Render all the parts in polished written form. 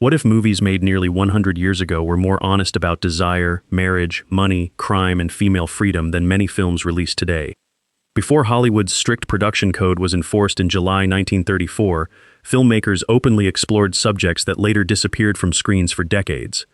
What if movies made nearly 100 years ago were more honest about desire, marriage, money, crime, and female freedom than many films released today? Before Hollywood's strict production code was enforced in July 1934, filmmakers openly explored subjects that later disappeared from screens for decades.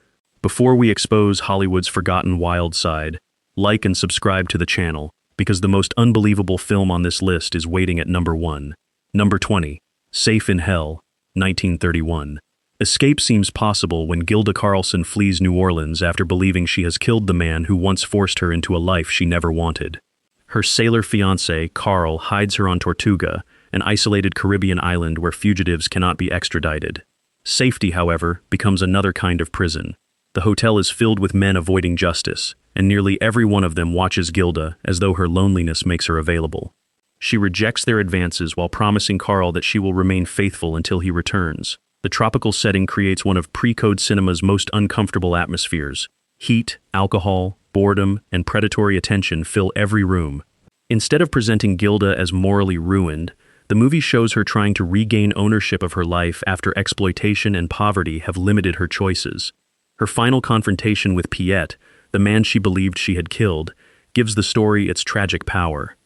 Before we expose Hollywood's forgotten wild side, like and subscribe to the channel, because the most unbelievable film on this list is waiting at number 1. Number 20. Safe in Hell, 1931. Escape seems possible when Gilda Carlson flees New Orleans after believing she has killed the man who once forced her into a life she never wanted. Her sailor fiancé, Carl, hides her on Tortuga, an isolated Caribbean island where fugitives cannot be extradited. Safety, however, becomes another kind of prison. The hotel is filled with men avoiding justice, and nearly every one of them watches Gilda as though her loneliness makes her available. She rejects their advances while promising Carl that she will remain faithful until he returns. The tropical setting creates one of pre-code cinema's most uncomfortable atmospheres. Heat, alcohol, boredom, and predatory attention fill every room. Instead of presenting Gilda as morally ruined, the movie shows her trying to regain ownership of her life after exploitation and poverty have limited her choices. Her final confrontation with Piet, the man she believed she had killed, gives the story its tragic power.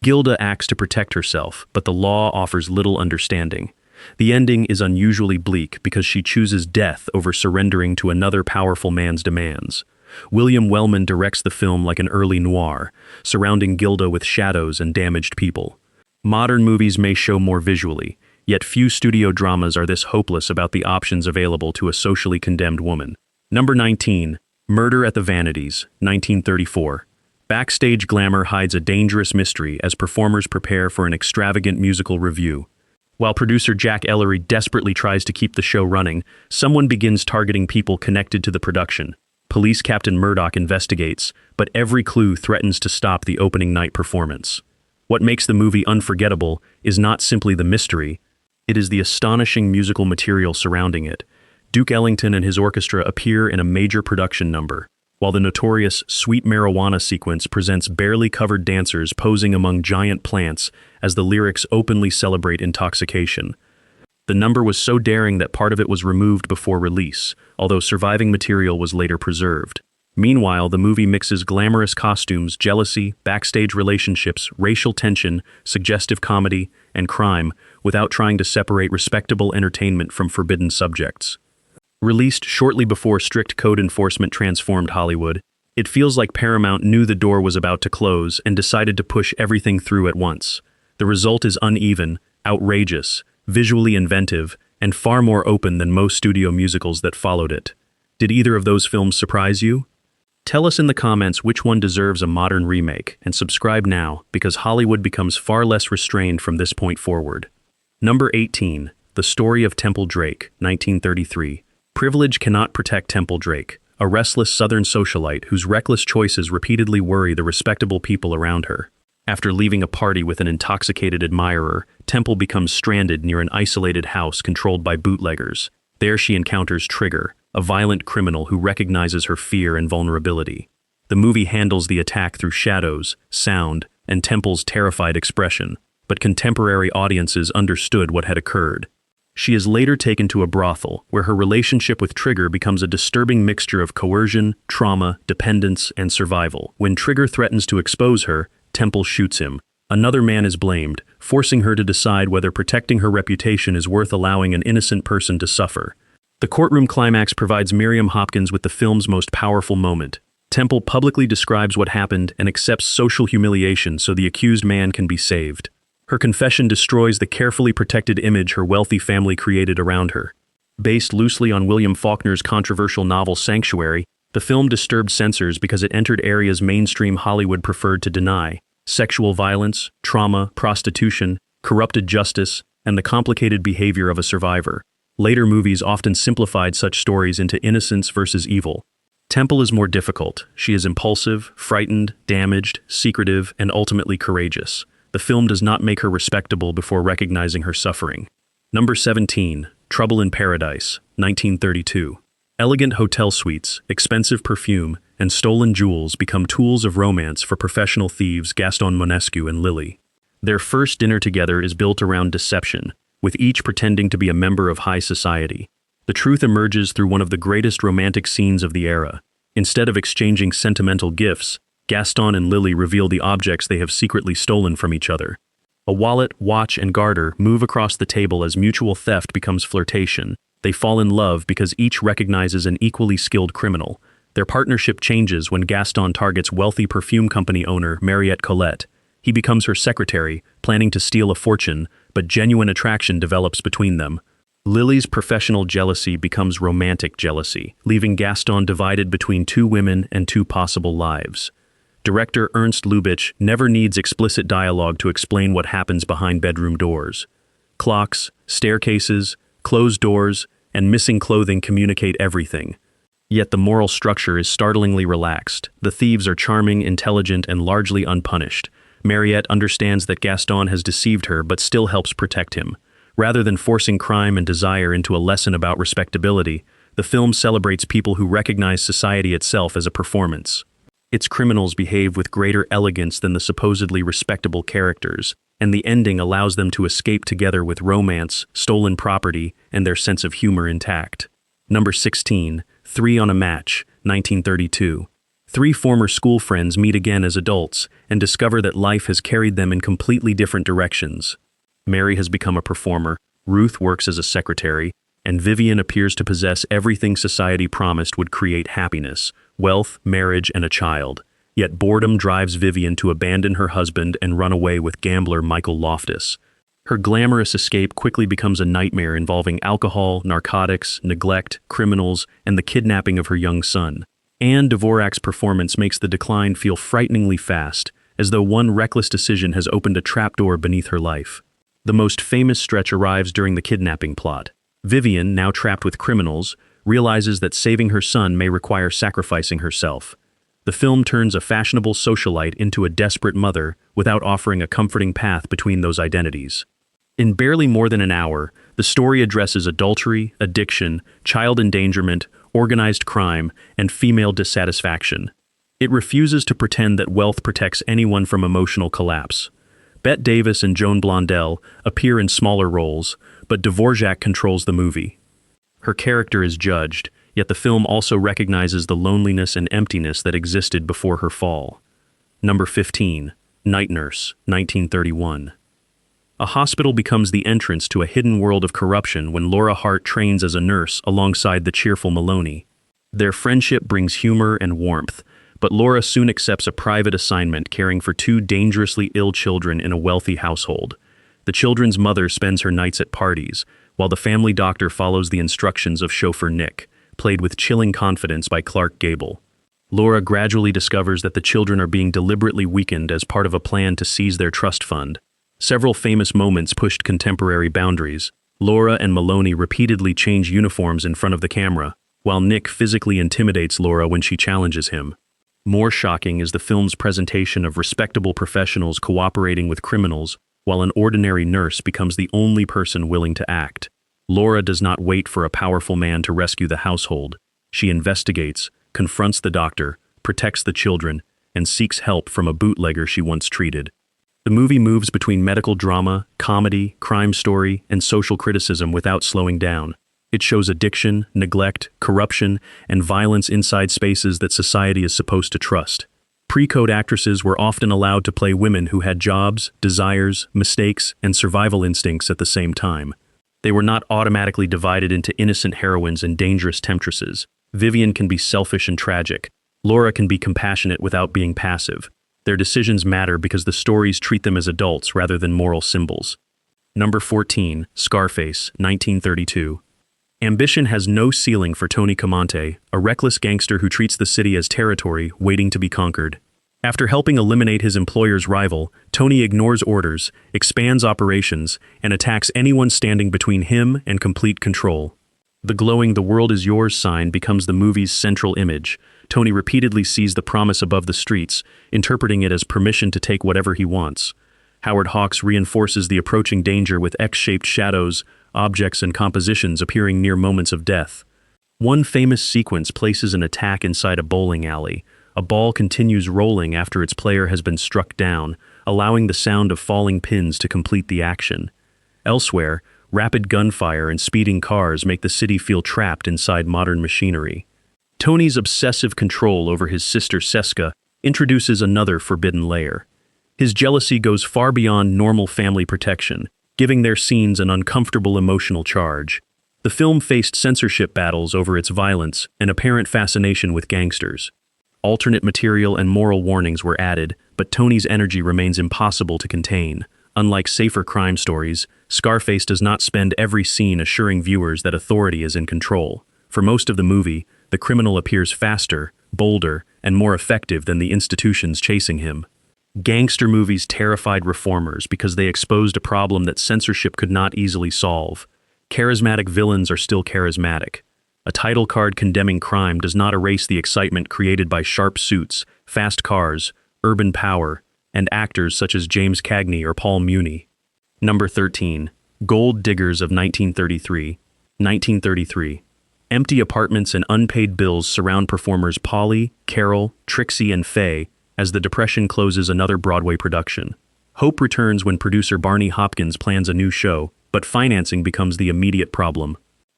Gilda acts to protect herself, but the law offers little understanding. The ending is unusually bleak because she chooses death over surrendering to another powerful man's demands. William Wellman directs the film like an early noir, surrounding Gilda with shadows and damaged people. Modern movies may show more visually, yet few studio dramas are this hopeless about the options available to a socially condemned woman. Number 19. Murder at the Vanities, 1934. Backstage glamour hides a dangerous mystery as performers prepare for an extravagant musical revue. While producer Jack Ellery desperately tries to keep the show running, someone begins targeting people connected to the production. Police Captain Murdoch investigates, but every clue threatens to stop the opening night performance. What makes the movie unforgettable is not simply the mystery, it is the astonishing musical material surrounding it. Duke Ellington and his orchestra appear in a major production number, while the notorious Sweet Marijuana sequence presents barely covered dancers posing among giant plants as the lyrics openly celebrate intoxication. The number was so daring that part of it was removed before release, although surviving material was later preserved. Meanwhile, the movie mixes glamorous costumes, jealousy, backstage relationships, racial tension, suggestive comedy, and crime, without trying to separate respectable entertainment from forbidden subjects. Released shortly before strict code enforcement transformed Hollywood, it feels like Paramount knew the door was about to close and decided to push everything through at once. The result is uneven, outrageous, visually inventive, and far more open than most studio musicals that followed it. Did either of those films surprise you? Tell us in the comments which one deserves a modern remake, and subscribe now because Hollywood becomes far less restrained from this point forward. Number 18. The Story of Temple Drake, 1933. Privilege cannot protect Temple Drake, a restless Southern socialite whose reckless choices repeatedly worry the respectable people around her. After leaving a party with an intoxicated admirer, Temple becomes stranded near an isolated house controlled by bootleggers. There she encounters Trigger, a violent criminal who recognizes her fear and vulnerability. The movie handles the attack through shadows, sound, and Temple's terrified expression, but contemporary audiences understood what had occurred. She is later taken to a brothel, where her relationship with Trigger becomes a disturbing mixture of coercion, trauma, dependence, and survival. When Trigger threatens to expose her, Temple shoots him. Another man is blamed, forcing her to decide whether protecting her reputation is worth allowing an innocent person to suffer. The courtroom climax provides Miriam Hopkins with the film's most powerful moment. Temple publicly describes what happened and accepts social humiliation so the accused man can be saved. Her confession destroys the carefully protected image her wealthy family created around her. Based loosely on William Faulkner's controversial novel Sanctuary, the film disturbed censors because it entered areas mainstream Hollywood preferred to deny: sexual violence, trauma, prostitution, corrupted justice, and the complicated behavior of a survivor. Later movies often simplified such stories into innocence versus evil. Temple is more difficult. She is impulsive, frightened, damaged, secretive, and ultimately courageous. The film does not make her respectable before recognizing her suffering. Number 17. Trouble in Paradise, 1932. Elegant hotel suites, expensive perfume, and stolen jewels become tools of romance for professional thieves Gaston Monescu and Lily. Their first dinner together is built around deception, with each pretending to be a member of high society. The truth emerges through one of the greatest romantic scenes of the era. Instead of exchanging sentimental gifts, Gaston and Lily reveal the objects they have secretly stolen from each other. A wallet, watch, and garter move across the table as mutual theft becomes flirtation. They fall in love because each recognizes an equally skilled criminal. Their partnership changes when Gaston targets wealthy perfume company owner Mariette Colette. He becomes her secretary, planning to steal a fortune, but genuine attraction develops between them. Lily's professional jealousy becomes romantic jealousy, leaving Gaston divided between two women and two possible lives. Director Ernst Lubitsch never needs explicit dialogue to explain what happens behind bedroom doors. Clocks, staircases, closed doors, and missing clothing communicate everything. Yet the moral structure is startlingly relaxed. The thieves are charming, intelligent, and largely unpunished. Mariette understands that Gaston has deceived her but still helps protect him. Rather than forcing crime and desire into a lesson about respectability, the film celebrates people who recognize society itself as a performance. Its criminals behave with greater elegance than the supposedly respectable characters, and the ending allows them to escape together with romance, stolen property, and their sense of humor intact. Number 16, Three on a Match, 1932. Three former school friends meet again as adults and discover that life has carried them in completely different directions. Mary has become a performer, Ruth works as a secretary, and Vivian appears to possess everything society promised would create happiness: wealth, marriage, and a child. Yet boredom drives Vivian to abandon her husband and run away with gambler Michael Loftus. Her glamorous escape quickly becomes a nightmare involving alcohol, narcotics, neglect, criminals, and the kidnapping of her young son. Anne Dvorak's performance makes the decline feel frighteningly fast, as though one reckless decision has opened a trapdoor beneath her life. The most famous stretch arrives during the kidnapping plot. Vivian, now trapped with criminals, realizes that saving her son may require sacrificing herself. The film turns a fashionable socialite into a desperate mother without offering a comforting path between those identities. In barely more than an hour, the story addresses adultery, addiction, child endangerment, organized crime, and female dissatisfaction. It refuses to pretend that wealth protects anyone from emotional collapse. Bette Davis and Joan Blondell appear in smaller roles, but Dvorak controls the movie. Her character is judged, yet the film also recognizes the loneliness and emptiness that existed before her fall. Number 15, Night Nurse, 1931. A hospital becomes the entrance to a hidden world of corruption when Laura Hart trains as a nurse alongside the cheerful Maloney. Their friendship brings humor and warmth, but Laura soon accepts a private assignment caring for two dangerously ill children in a wealthy household. The children's mother spends her nights at parties, while the family doctor follows the instructions of chauffeur Nick, played with chilling confidence by Clark Gable. Laura gradually discovers that the children are being deliberately weakened as part of a plan to seize their trust fund. Several famous moments pushed contemporary boundaries. Laura and Maloney repeatedly change uniforms in front of the camera, while Nick physically intimidates Laura when she challenges him. More shocking is the film's presentation of respectable professionals cooperating with criminals, while an ordinary nurse becomes the only person willing to act. Laura does not wait for a powerful man to rescue the household. She investigates, confronts the doctor, protects the children, and seeks help from a bootlegger she once treated. The movie moves between medical drama, comedy, crime story, and social criticism without slowing down. It shows addiction, neglect, corruption, and violence inside spaces that society is supposed to trust. Pre-code actresses were often allowed to play women who had jobs, desires, mistakes, and survival instincts at the same time. They were not automatically divided into innocent heroines and dangerous temptresses. Vivian can be selfish and tragic. Laura can be compassionate without being passive. Their decisions matter because the stories treat them as adults rather than moral symbols. Number 14, Scarface, 1932. Ambition has no ceiling for Tony Comante, a reckless gangster who treats the city as territory waiting to be conquered. After helping eliminate his employer's rival, Tony ignores orders, expands operations, and attacks anyone standing between him and complete control. The glowing "the world is yours" sign becomes the movie's central image. Tony repeatedly sees the promise above the streets, interpreting it as permission to take whatever he wants. Howard Hawks reinforces the approaching danger with X-shaped shadows, objects, and compositions appearing near moments of death. One famous sequence places an attack inside a bowling alley. A ball continues rolling after its player has been struck down, allowing the sound of falling pins to complete the action. Elsewhere, Rapid gunfire and speeding cars make the city feel trapped inside modern machinery. Tony's obsessive control over his sister Seska introduces another forbidden layer. His jealousy goes far beyond normal family protection, giving their scenes an uncomfortable emotional charge. The film faced censorship battles over its violence and apparent fascination with gangsters. Alternate material and moral warnings were added, but Tony's energy remains impossible to contain. Unlike safer crime stories, Scarface does not spend every scene assuring viewers that authority is in control. For most of the movie, the criminal appears faster, bolder, and more effective than the institutions chasing him. Gangster movies terrified reformers because they exposed a problem that censorship could not easily solve. Charismatic villains are still charismatic. A title card condemning crime does not erase the excitement created by sharp suits, fast cars, urban power, and actors such as James Cagney or Paul Muni. Number 13. Gold Diggers of 1933. 1933. Empty apartments and unpaid bills surround performers Polly, Carol, Trixie, and Faye as the Depression closes another Broadway production. Hope returns when producer Barney Hopkins plans a new show, but financing becomes the immediate problem.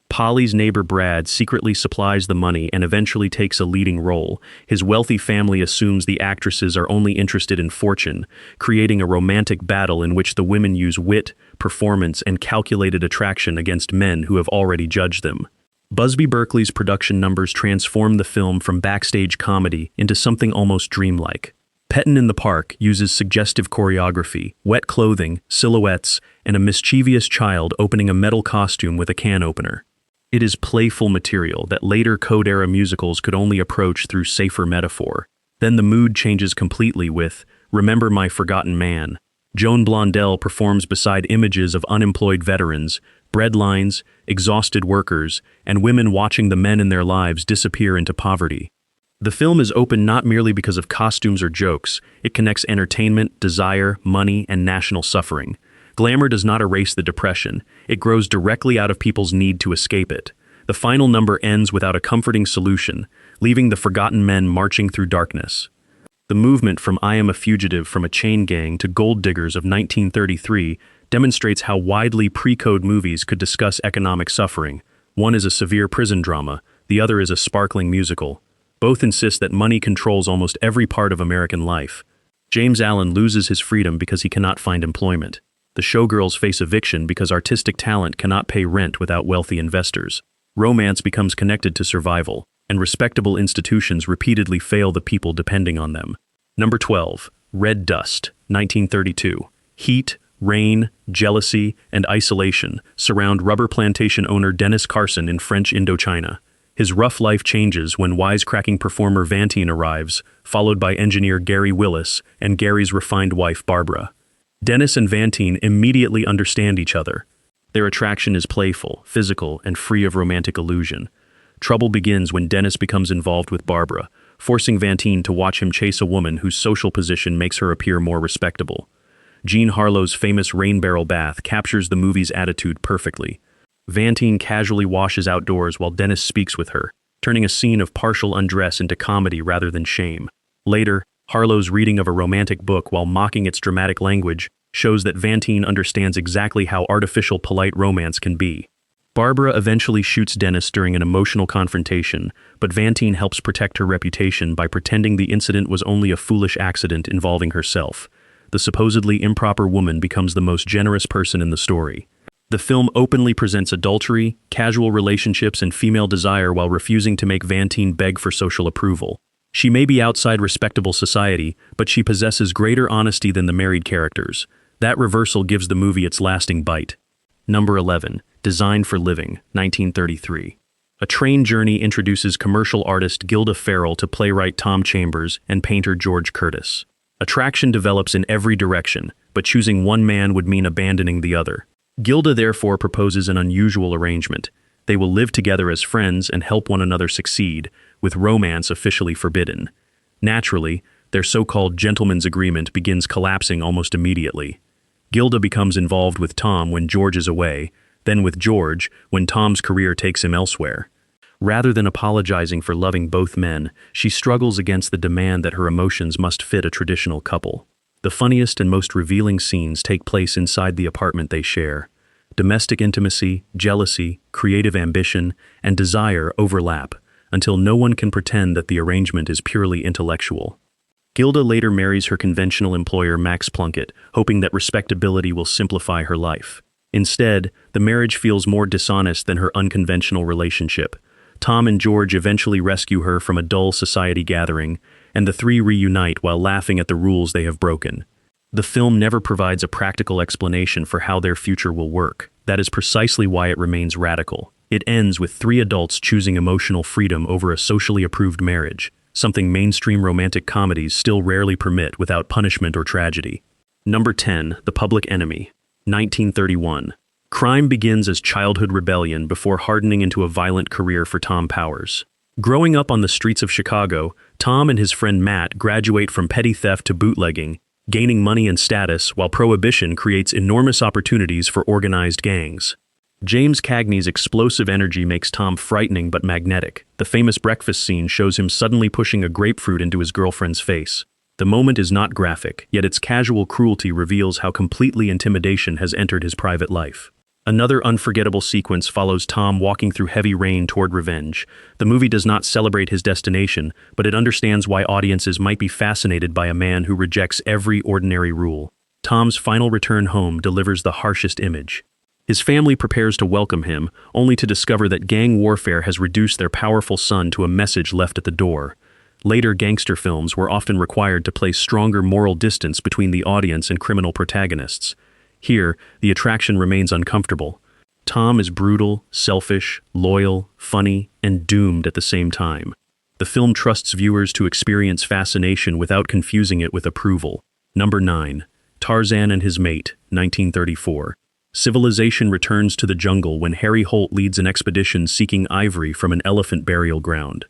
Polly's neighbor Brad secretly supplies the money and eventually takes a leading role. His wealthy family assumes the actresses are only interested in fortune, creating a romantic battle in which the women use wit, performance, and calculated attraction against men who have already judged them. Busby Berkeley's production numbers transform the film from backstage comedy into something almost dreamlike. Pettin in the Park uses suggestive choreography, wet clothing, silhouettes, and a mischievous child opening a metal costume with a can opener. It is playful material that later Code-era musicals could only approach through safer metaphor. Then the mood changes completely with Remember My Forgotten Man. Joan Blondell performs beside images of unemployed veterans, breadlines, exhausted workers, and women watching the men in their lives disappear into poverty. The film is open not merely because of costumes or jokes, it connects entertainment, desire, money, and national suffering. Glamour does not erase the depression, it grows directly out of people's need to escape it. The final number ends without a comforting solution, leaving the forgotten men marching through darkness. The movement from I Am a Fugitive from a Chain Gang to Gold Diggers of 1933 demonstrates how widely pre-code movies could discuss economic suffering. One is a severe prison drama, the other is a sparkling musical. Both insist that money controls almost every part of American life. James Allen loses his freedom because he cannot find employment. The showgirls face eviction because artistic talent cannot pay rent without wealthy investors. Romance becomes connected to survival, and respectable institutions repeatedly fail the people depending on them. Number 12. Red Dust, 1932. Heat, rain, jealousy, and isolation surround rubber plantation owner Dennis Carson in French Indochina. His rough life changes when wisecracking performer Vantine arrives, followed by engineer Gary Willis and Gary's refined wife Barbara. Dennis and Vantine immediately understand each other. Their attraction is playful, physical, and free of romantic illusion. Trouble begins when Dennis becomes involved with Barbara, forcing Vantine to watch him chase a woman whose social position makes her appear more respectable. Jean Harlow's famous rain barrel bath captures the movie's attitude perfectly. Vantine casually washes outdoors while Dennis speaks with her, turning a scene of partial undress into comedy rather than shame. Later, Harlow's reading of a romantic book while mocking its dramatic language shows that Vantine understands exactly how artificial polite romance can be. Barbara eventually shoots Dennis during an emotional confrontation, but Vantine helps protect her reputation by pretending the incident was only a foolish accident involving herself. The supposedly improper woman becomes the most generous person in the story. The film openly presents adultery, casual relationships, and female desire while refusing to make Vantine beg for social approval. She may be outside respectable society, but she possesses greater honesty than the married characters. That reversal gives the movie its lasting bite. Number 11. Design for Living, 1933. A train journey introduces commercial artist Gilda Farrell to playwright Tom Chambers and painter George Curtis. Attraction develops in every direction, but choosing one man would mean abandoning the other. Gilda therefore proposes an unusual arrangement. They will live together as friends and help one another succeed, with romance officially forbidden. Naturally, their so-called gentleman's agreement begins collapsing almost immediately. Gilda becomes involved with Tom when George is away, then with George when Tom's career takes him elsewhere. Rather than apologizing for loving both men, she struggles against the demand that her emotions must fit a traditional couple. The funniest and most revealing scenes take place inside the apartment they share. domestic intimacy, jealousy, creative ambition, and desire overlap, until no one can pretend that the arrangement is purely intellectual. Gilda later marries her conventional employer Max Plunkett, hoping that respectability will simplify her life. Instead, the marriage feels more dishonest than her unconventional relationship. Tom and George eventually rescue her from a dull society gathering, and the three reunite while laughing at the rules they have broken. The film never provides a practical explanation for how their future will work. That is precisely why it remains radical. It ends with three adults choosing emotional freedom over a socially approved marriage, something mainstream romantic comedies still rarely permit without punishment or tragedy. Number 10, The Public Enemy, 1931. Crime begins as childhood rebellion before hardening into a violent career for Tom Powers. Growing up on the streets of Chicago, Tom and his friend Matt graduate from petty theft to bootlegging, gaining money and status while Prohibition creates enormous opportunities for organized gangs. James Cagney's explosive energy makes Tom frightening but magnetic. The famous breakfast scene shows him suddenly pushing a grapefruit into his girlfriend's face. The moment is not graphic, yet its casual cruelty reveals how completely intimidation has entered his private life. Another unforgettable sequence follows Tom walking through heavy rain toward revenge. The movie does not celebrate his destination, but it understands why audiences might be fascinated by a man who rejects every ordinary rule. Tom's final return home delivers the harshest image. His family prepares to welcome him, only to discover that gang warfare has reduced their powerful son to a message left at the door. Later gangster films were often required to place stronger moral distance between the audience and criminal protagonists. Here, the attraction remains uncomfortable. Tom is brutal, selfish, loyal, funny, and doomed at the same time. The film trusts viewers to experience fascination without confusing it with approval. Number 9. Tarzan and His Mate, 1934. Civilization returns to the jungle when Harry Holt leads an expedition seeking ivory from an elephant burial ground.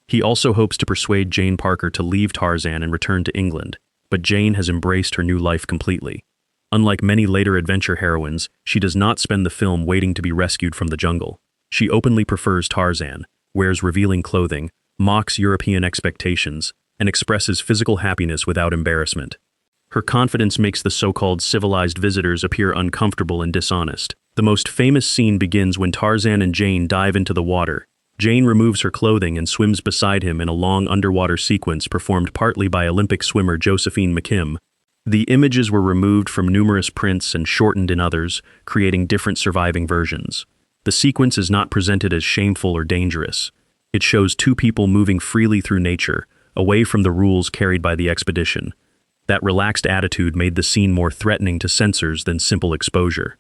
He also hopes to persuade Jane Parker to leave Tarzan and return to England, but Jane has embraced her new life completely. Unlike many later adventure heroines, she does not spend the film waiting to be rescued from the jungle. She openly prefers Tarzan, wears revealing clothing, mocks European expectations, and expresses physical happiness without embarrassment. Her confidence makes the so-called civilized visitors appear uncomfortable and dishonest. The most famous scene begins when Tarzan and Jane dive into the water. Jane removes her clothing and swims beside him in a long underwater sequence performed partly by Olympic swimmer Josephine McKim. The images were removed from numerous prints and shortened in others, creating different surviving versions. The sequence is not presented as shameful or dangerous. It shows two people moving freely through nature, away from the rules carried by the expedition. That relaxed attitude made the scene more threatening to censors than simple exposure.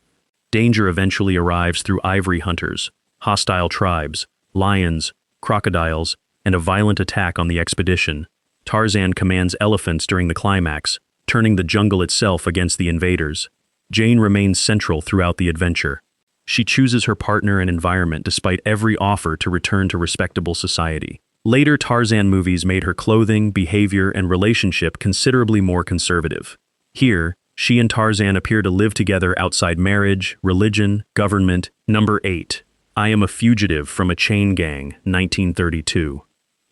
Danger eventually arrives through ivory hunters, hostile tribes, lions, crocodiles, and a violent attack on the expedition. Tarzan commands elephants during the climax, turning the jungle itself against the invaders. Jane remains central throughout the adventure. She chooses her partner and environment despite every offer to return to respectable society. Later Tarzan movies made her clothing, behavior, and relationship considerably more conservative. Here, she and Tarzan appear to live together outside marriage, religion, government. Number 8. I Am a Fugitive from a Chain Gang, 1932.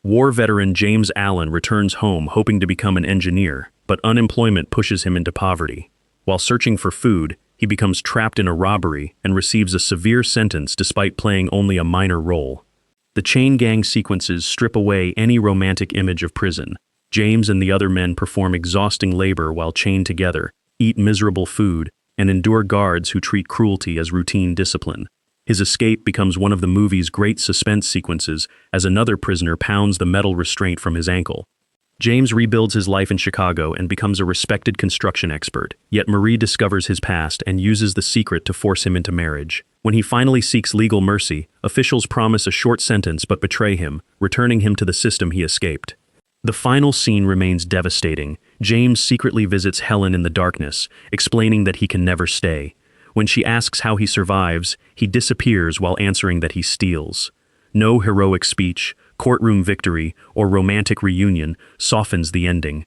War veteran James Allen returns home hoping to become an engineer, but unemployment pushes him into poverty. While searching for food, he becomes trapped in a robbery and receives a severe sentence despite playing only a minor role. The chain gang sequences strip away any romantic image of prison. James and the other men perform exhausting labor while chained together, eat miserable food, and endure guards who treat cruelty as routine discipline. His escape becomes one of the movie's great suspense sequences as another prisoner pounds the metal restraint from his ankle. James rebuilds his life in Chicago and becomes a respected construction expert, yet Marie discovers his past and uses the secret to force him into marriage. When he finally seeks legal mercy, officials promise a short sentence but betray him, returning him to the system he escaped. The final scene remains devastating. James secretly visits Helen in the darkness, explaining that he can never stay. When she asks how he survives, he disappears while answering that he steals. No heroic speech, courtroom victory, or romantic reunion softens the ending.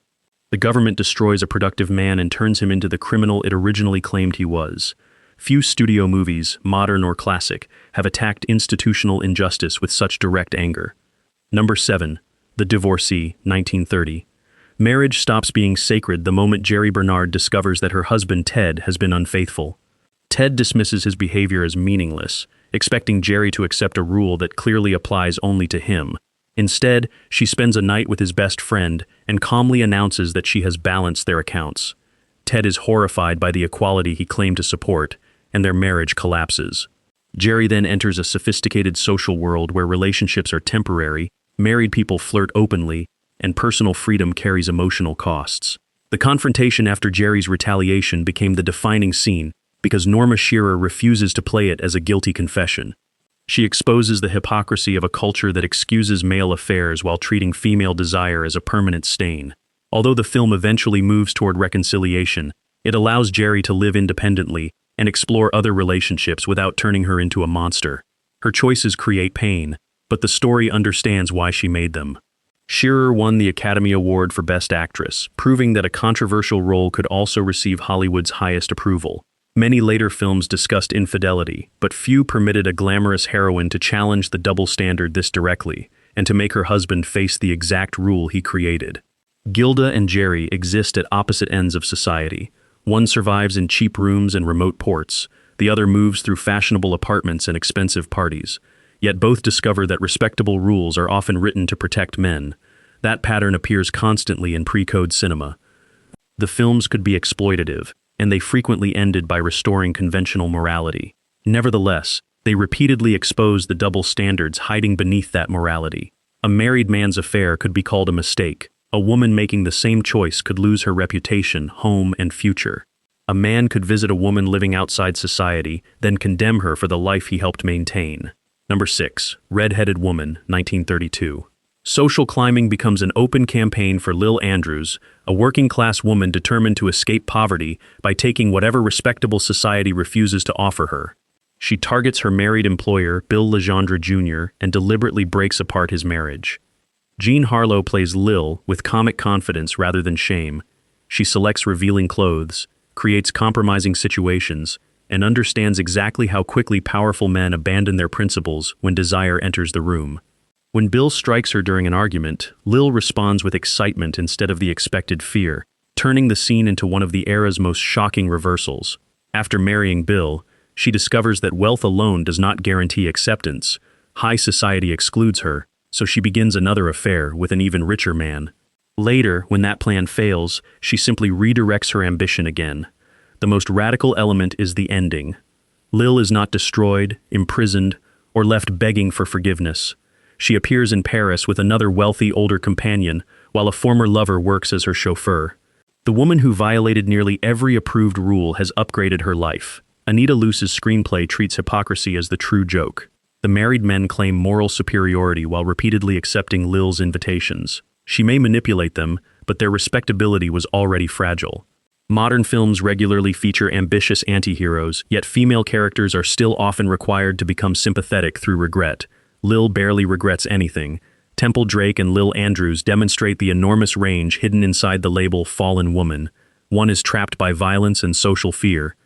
The government destroys a productive man and turns him into the criminal it originally claimed he was. Few studio movies, modern or classic, have attacked institutional injustice with such direct anger. Number 7. The Divorcee, 1930. Marriage stops being sacred the moment Jerry Bernard discovers that her husband Ted has been unfaithful. Ted dismisses his behavior as meaningless, expecting Jerry to accept a rule that clearly applies only to him. Instead, she spends a night with his best friend and calmly announces that she has balanced their accounts. Ted is horrified by the equality he claimed to support, and their marriage collapses. Jerry then enters a sophisticated social world where relationships are temporary, married people flirt openly, and personal freedom carries emotional costs. The confrontation after Jerry's retaliation became the defining scene because Norma Shearer refuses to play it as a guilty confession. She exposes the hypocrisy of a culture that excuses male affairs while treating female desire as a permanent stain. Although the film eventually moves toward reconciliation, it allows Jerry to live independently and explore other relationships without turning her into a monster. Her choices create pain, but the story understands why she made them. Shearer won the Academy Award for Best Actress, proving that a controversial role could also receive Hollywood's highest approval. Many later films discussed infidelity, but few permitted a glamorous heroine to challenge the double standard this directly, and to make her husband face the exact rule he created. Gilda and Jerry exist at opposite ends of society. One survives in cheap rooms and remote ports, the other moves through fashionable apartments and expensive parties. Yet both discover that respectable rules are often written to protect men. That pattern appears constantly in pre-code cinema. The films could be exploitative, and they frequently ended by restoring conventional morality. Nevertheless, they repeatedly expose the double standards hiding beneath that morality. A married man's affair could be called a mistake. A woman making the same choice could lose her reputation, home, and future. A man could visit a woman living outside society, then condemn her for the life he helped maintain. Number 6. Red-Headed Woman, 1932. Social climbing becomes an open campaign for Lil Andrews, a working-class woman determined to escape poverty by taking whatever respectable society refuses to offer her. She targets her married employer, Bill Legendre Jr., and deliberately breaks apart his marriage. Jean Harlow plays Lil with comic confidence rather than shame. She selects revealing clothes, creates compromising situations, and understands exactly how quickly powerful men abandon their principles when desire enters the room. When Bill strikes her during an argument, Lil responds with excitement instead of the expected fear, turning the scene into one of the era's most shocking reversals. After marrying Bill, she discovers that wealth alone does not guarantee acceptance. High society excludes her, so she begins another affair with an even richer man. Later, when that plan fails, she simply redirects her ambition again. The most radical element is the ending. Lil is not destroyed, imprisoned, or left begging for forgiveness. She appears in Paris with another wealthy older companion, while a former lover works as her chauffeur. The woman who violated nearly every approved rule has upgraded her life. Anita Luce's screenplay treats hypocrisy as the true joke. The married men claim moral superiority while repeatedly accepting Lil's invitations. She may manipulate them, but their respectability was already fragile. Modern films regularly feature ambitious anti-heroes, yet female characters are still often required to become sympathetic through regret. Lil barely regrets anything. Temple Drake and Lil Andrews demonstrate the enormous range hidden inside the label fallen woman. One is trapped by violence and social fear.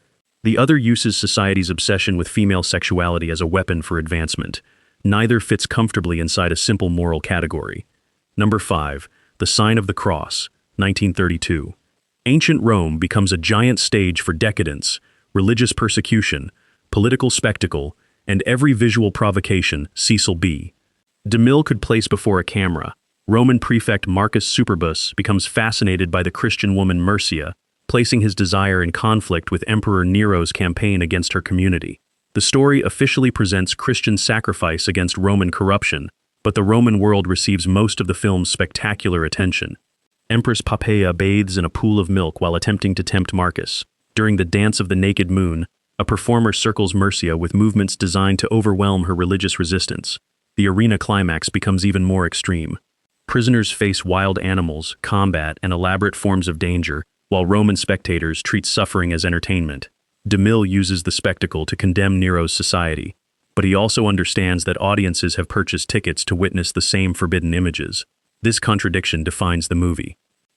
The other uses society's obsession with female sexuality as a weapon for advancement. Neither fits comfortably inside a simple moral category. Number 5. The Sign of the Cross, 1932. Ancient Rome becomes a giant stage for decadence, religious persecution, political spectacle, and every visual provocation Cecil B. DeMille could place before a camera. Roman prefect Marcus Superbus becomes fascinated by the Christian woman Mercia, placing his desire in conflict with Emperor Nero's campaign against her community. The story officially presents Christian sacrifice against Roman corruption, but the Roman world receives most of the film's spectacular attention. Empress Poppaea bathes in a pool of milk while attempting to tempt Marcus. During the Dance of the Naked Moon, a performer circles Mercia with movements designed to overwhelm her religious resistance. The arena climax becomes even more extreme. Prisoners face wild animals, combat, and elaborate forms of danger, while Roman spectators treat suffering as entertainment. DeMille uses the spectacle to condemn Nero's society, but he also understands that audiences have purchased tickets to witness the same forbidden images. This contradiction defines the movie.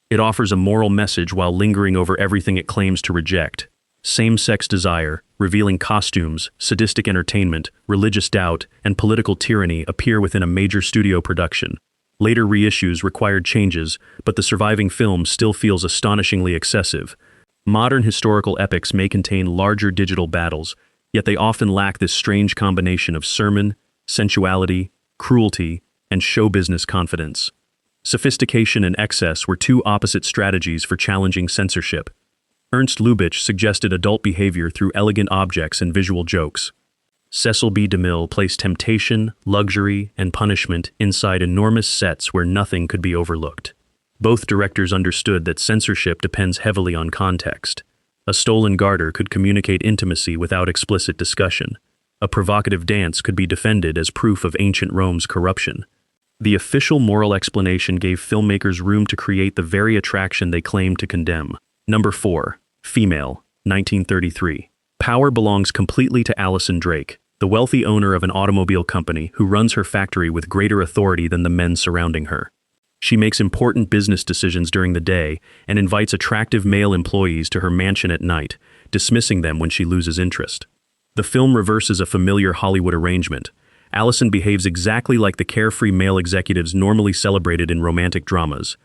It offers a moral message while lingering over everything it claims to reject. Same-sex desire, revealing costumes, sadistic entertainment, religious doubt, and political tyranny appear within a major studio production. Later reissues required changes, but the surviving film still feels astonishingly excessive. Modern historical epics may contain larger digital battles, yet they often lack this strange combination of sermon, sensuality, cruelty, and show business confidence. Sophistication and excess were two opposite strategies for challenging censorship. Ernst Lubitsch suggested adult behavior through elegant objects and visual jokes. Cecil B. DeMille placed temptation, luxury, and punishment inside enormous sets where nothing could be overlooked. Both directors understood that censorship depends heavily on context. A stolen garter could communicate intimacy without explicit discussion. A provocative dance could be defended as proof of ancient Rome's corruption. The official moral explanation gave filmmakers room to create the very attraction they claimed to condemn. Number 4. Female, 1933. Power belongs completely to Allison Drake, the wealthy owner of an automobile company who runs her factory with greater authority than the men surrounding her. She makes important business decisions during the day and invites attractive male employees to her mansion at night, dismissing them when she loses interest. The film reverses a familiar Hollywood arrangement. Allison behaves exactly like the carefree male executives normally celebrated in romantic dramas.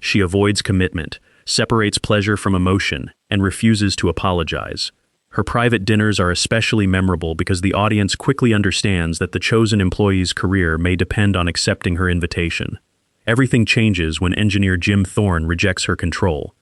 She avoids commitment, separates pleasure from emotion, and refuses to apologize. Her private dinners are especially memorable because the audience quickly understands that the chosen employee's career may depend on accepting her invitation. Everything changes when engineer Jim Thorne rejects her control.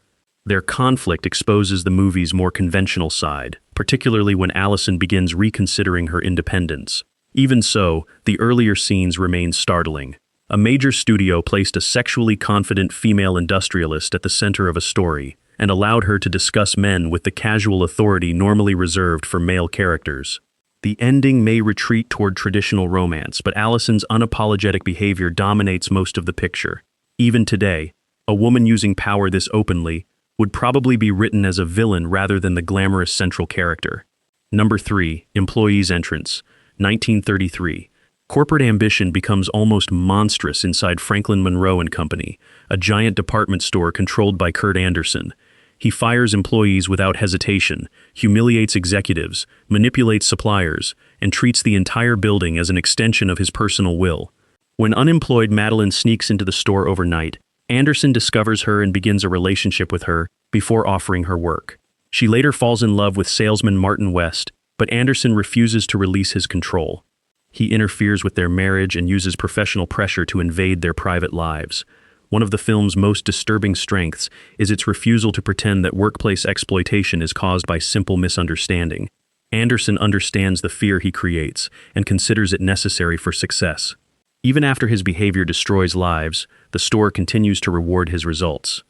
Their conflict exposes the movie's more conventional side, particularly when Allison begins reconsidering her independence. Even so, the earlier scenes remain startling. A major studio placed a sexually confident female industrialist at the center of a story and allowed her to discuss men with the casual authority normally reserved for male characters. The ending may retreat toward traditional romance, but Allison's unapologetic behavior dominates most of the picture. Even today, a woman using power this openly would probably be written as a villain rather than the glamorous central character. Number 3. Employee's Entrance, 1933. Corporate ambition becomes almost monstrous inside Franklin Monroe and Company, a giant department store controlled by Kurt Anderson. He fires employees without hesitation, humiliates executives, manipulates suppliers, and treats the entire building as an extension of his personal will. When unemployed Madeline sneaks into the store overnight, Anderson discovers her and begins a relationship with her before offering her work. She later falls in love with salesman Martin West, but Anderson refuses to release his control. He interferes with their marriage and uses professional pressure to invade their private lives. One of the film's most disturbing strengths is its refusal to pretend that workplace exploitation is caused by simple misunderstanding. Anderson understands the fear he creates and considers it necessary for success. Even after his behavior destroys lives, the store continues to reward his results.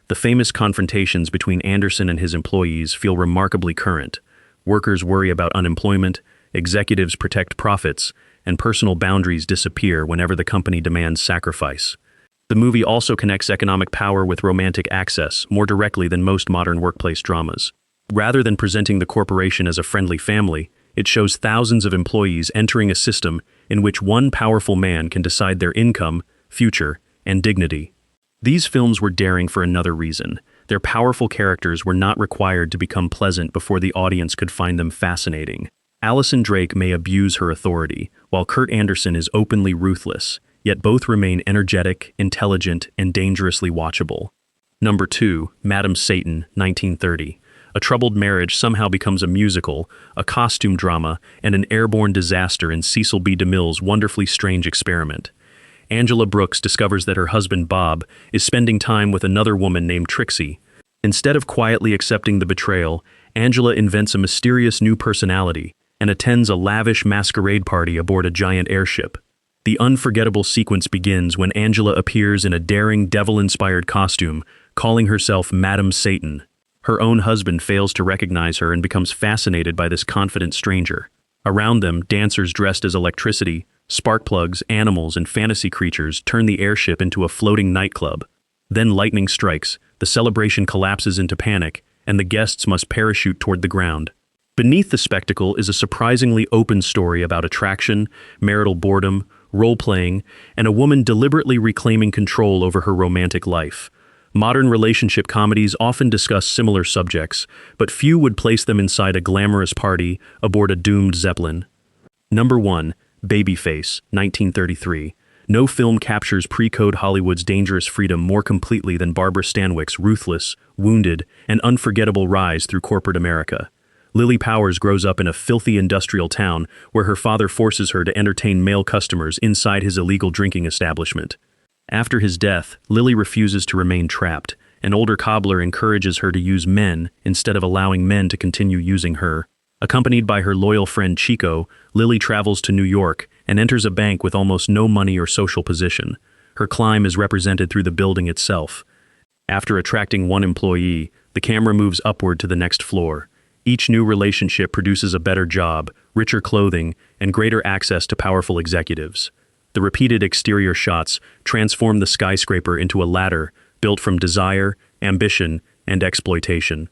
The famous confrontations between Anderson and his employees feel remarkably current. Workers worry about unemployment, executives protect profits, and personal boundaries disappear whenever the company demands sacrifice. The movie also connects economic power with romantic access more directly than most modern workplace dramas. Rather than presenting the corporation as a friendly family, it shows thousands of employees entering a system in which one powerful man can decide their income, future, and dignity. These films were daring for another reason. Their powerful characters were not required to become pleasant before the audience could find them fascinating. Allison Drake may abuse her authority, while Kurt Anderson is openly ruthless, yet both remain energetic, intelligent, and dangerously watchable. Number 2. Madam Satan, 1930. A troubled marriage somehow becomes a musical, a costume drama, and an airborne disaster in Cecil B. DeMille's wonderfully strange experiment. Angela Brooks discovers that her husband Bob is spending time with another woman named Trixie. Instead of quietly accepting the betrayal, Angela invents a mysterious new personality and attends a lavish masquerade party aboard a giant airship. The unforgettable sequence begins when Angela appears in a daring, devil-inspired costume, calling herself Madam Satan. Her own husband fails to recognize her and becomes fascinated by this confident stranger. Around them, dancers dressed as electricity, spark plugs, animals, and fantasy creatures turn the airship into a floating nightclub. Then lightning strikes, the celebration collapses into panic, and the guests must parachute toward the ground. Beneath the spectacle is a surprisingly open story about attraction, marital boredom, role-playing, and a woman deliberately reclaiming control over her romantic life. Modern relationship comedies often discuss similar subjects, but few would place them inside a glamorous party aboard a doomed Zeppelin. Number 1. Babyface, 1933. No film captures pre-code Hollywood's dangerous freedom more completely than Barbara Stanwyck's ruthless, wounded, and unforgettable rise through corporate America. Lily Powers grows up in a filthy industrial town where her father forces her to entertain male customers inside his illegal drinking establishment. After his death, Lily refuses to remain trapped. An older cobbler encourages her to use men instead of allowing men to continue using her. Accompanied by her loyal friend Chico, Lily travels to New York and enters a bank with almost no money or social position. Her climb is represented through the building itself. After attracting one employee, the camera moves upward to the next floor. Each new relationship produces a better job, richer clothing, and greater access to powerful executives. The repeated exterior shots transform the skyscraper into a ladder built from desire, ambition, and exploitation.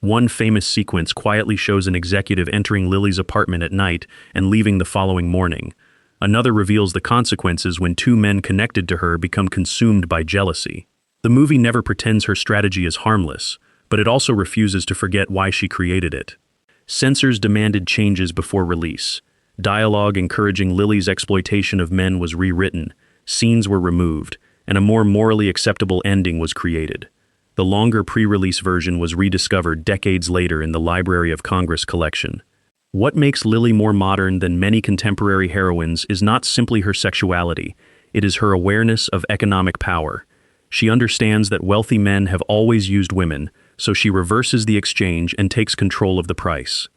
One famous sequence quietly shows an executive entering Lily's apartment at night and leaving the following morning. Another reveals the consequences when two men connected to her become consumed by jealousy. The movie never pretends her strategy is harmless, but it also refuses to forget why she created it. Censors demanded changes before release. Dialogue encouraging Lily's exploitation of men was rewritten, scenes were removed, and a more morally acceptable ending was created. The longer pre-release version was rediscovered decades later in the Library of Congress collection. What makes Lily more modern than many contemporary heroines is not simply her sexuality, it is her awareness of economic power. She understands that wealthy men have always used women, so she reverses the exchange and takes control of the price.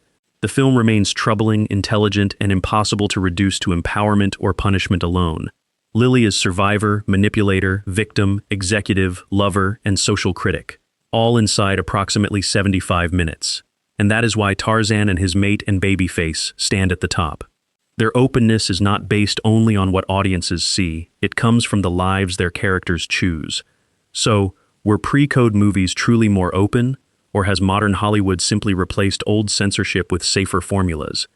The film remains troubling, intelligent, and impossible to reduce to empowerment or punishment alone. Lily is survivor, manipulator, victim, executive, lover, and social critic, all inside approximately 75 minutes. And that is why Tarzan and his mate and babyface stand at the top. Their openness is not based only on what audiences see, it comes from the lives their characters choose. So, were pre-code movies truly more open, or has modern Hollywood simply replaced old censorship with safer formulas?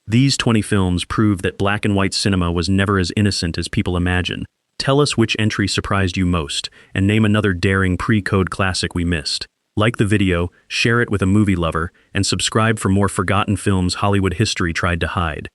These 20 films prove that black and white cinema was never as innocent as people imagine. Tell us which entry surprised you most, and name another daring pre-code classic we missed. Like the video, share it with a movie lover, and subscribe for more forgotten films Hollywood history tried to hide.